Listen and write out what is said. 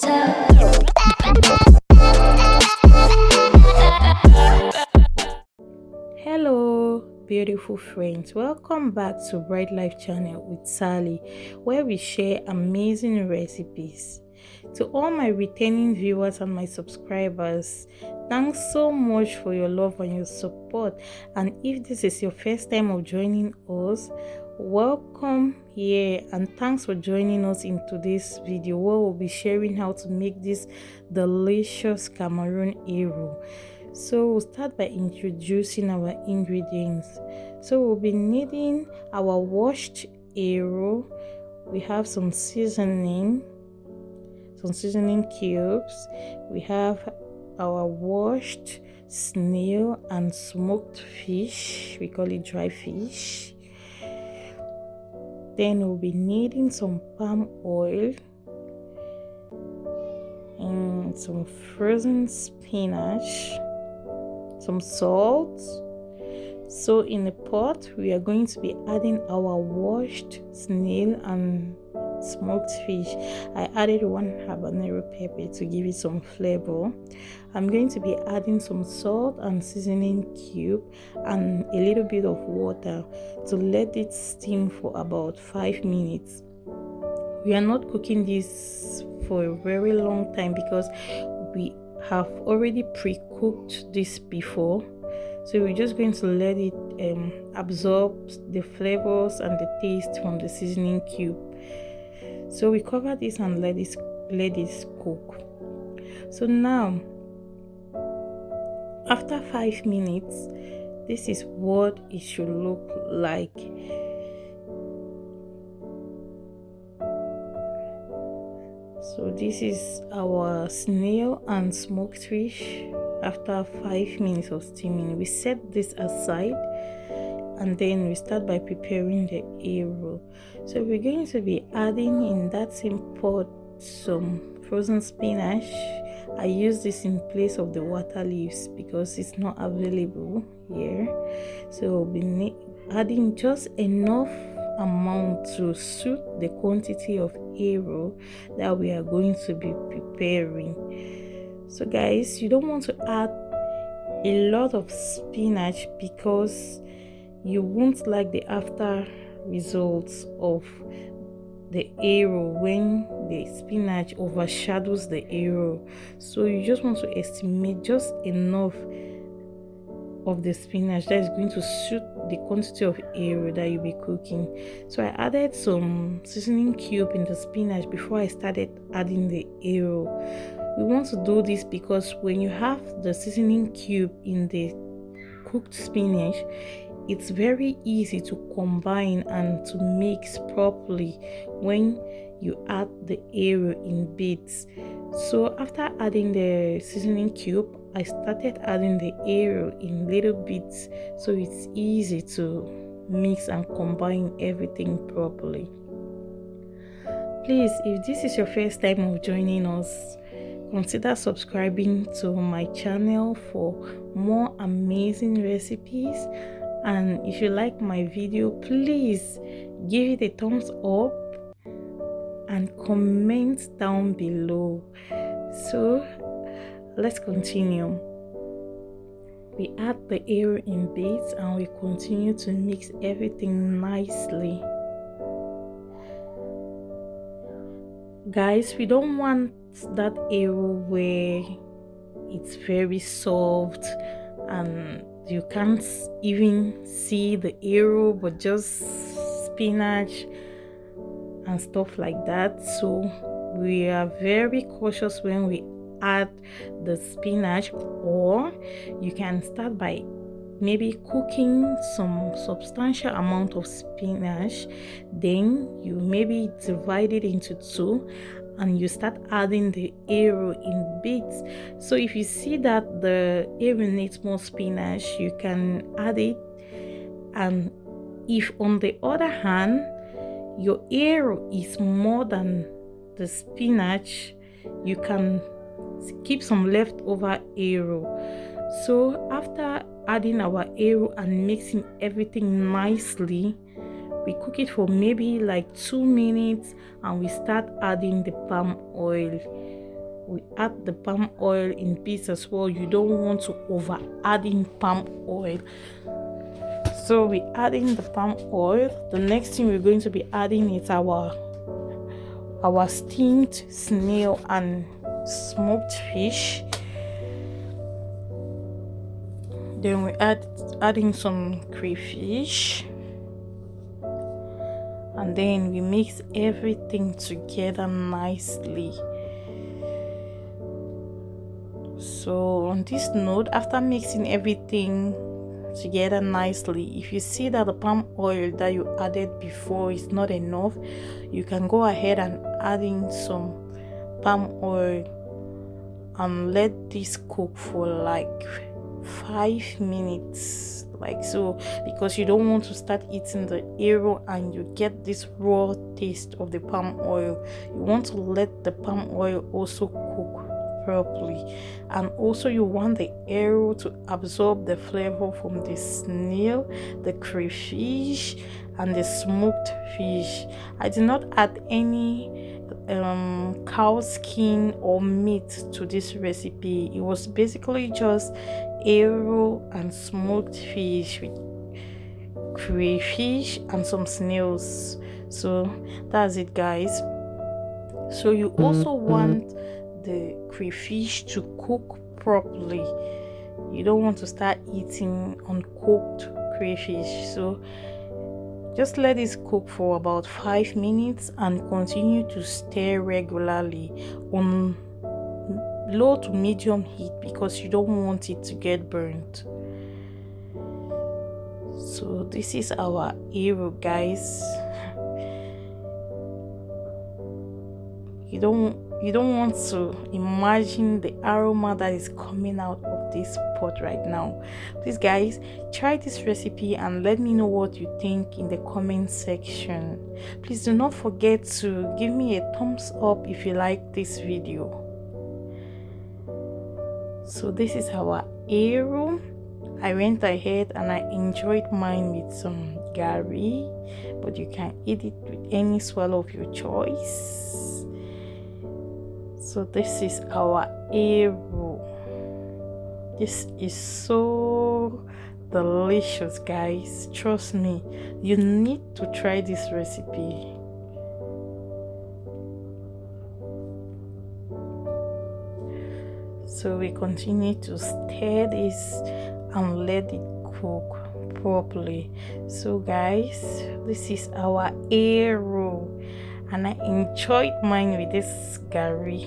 Hello beautiful friends, welcome back to Bright Life channel with Sally, where we share amazing recipes. To all my returning viewers and my subscribers, thanks so much for your love and your support. And if this is your first time of joining us, welcome here and thanks for joining us in today's video, where we'll be sharing how to make this delicious Cameroon Eru. So we'll start by introducing our ingredients. So we'll be needing our washed Eru. We have some seasoning cubes. We have our washed snail and smoked fish. We call it dry fish. Then we'll be needing some palm oil and some frozen spinach, some salt. So in the pot we are going to be adding our washed snail and smoked fish. I added 1 habanero pepper to give it some flavor. I'm going to be adding some salt and seasoning cube and a little bit of water to let it steam for about 5 minutes. We are not cooking this for a very long time because we have already pre-cooked this before, so we're just going to let it absorb the flavors and the taste from the seasoning cube. So we cover this and let this cook. So now after 5 minutes, this is what it should look like. So this is our snail and smoked fish after 5 minutes of steaming. We set this aside and then we start by preparing the Eru. So we're going to be adding in that same pot some frozen spinach. I use this in place of the water leaves because it's not available here. So we'll be adding just enough amount to suit the quantity of Eru that we are going to be preparing. So guys, you don't want to add a lot of spinach because you won't like the after results of the Eru when the spinach overshadows the Eru. So you just want to estimate just enough of the spinach that is going to suit the quantity of Eru that you'll be cooking. So I added some seasoning cube in the spinach before I started adding the Eru. We want to do this because when you have the seasoning cube in the cooked spinach, it's very easy to combine and to mix properly when you add the Eru in bits. So after adding the seasoning cube, I started adding the Eru in little bits so it's easy to mix and combine everything properly. Please, if this is your first time of joining us, consider subscribing to my channel for more amazing recipes. And if you like my video, please give it a thumbs up and comment down below. So let's continue. We add the Eru in bits and we continue to mix everything nicely. Guys, we don't want that Eru where it's very soft and you can't even see the Eru but just spinach and stuff like that. So we are very cautious when we add the spinach, or you can start by maybe cooking some substantial amount of spinach, then you maybe divide it into 2 and you start adding the Eru in bits. So if you see that the Eru needs more spinach, you can add it. And if on the other hand your Eru is more than the spinach, you can keep some leftover Eru. So after adding our Eru and mixing everything nicely, we cook it for maybe like 2 minutes and we start adding the palm oil. we add the palm oil in bits as well. You don't want to over add in palm oil. So we add in the palm oil. The next thing we're going to be adding is our steamed snail and smoked fish. Then we add in some crayfish, and then we mix everything together nicely. So on this note, after mixing everything together nicely, if you see that the palm oil that you added before is not enough, you can go ahead and add in some palm oil and let this cook for like 5 minutes, like so, because you don't want to start eating the eru and you get this raw taste of the palm oil. You want to let the palm oil also cook properly, and also you want the eru to absorb the flavor from the snail, the crayfish, and the smoked fish. I did not add any cow skin or meat to this recipe. It was basically just eru and smoked fish with crayfish and some snails. So that's it, guys. So you also want the crayfish to cook properly. You don't want to start eating uncooked crayfish. So just let it cook for about 5 minutes and continue to stir regularly on low to medium heat, because you don't want it to get burnt. So this is our eru, guys. You don't want to imagine the aroma that is coming out of this pot right now. Please, guys, try this recipe and let me know what you think in the comment section. Please do not forget to give me a thumbs up if you like this video. So this is our eru. I went ahead and I enjoyed mine with some gari, but you can eat it with any swallow of your choice. So this is our eru. This is so delicious, guys. Trust me, you need to try this recipe. So we continue to stir this and let it cook properly. So guys, this is our eru, and I enjoyed mine with this gari.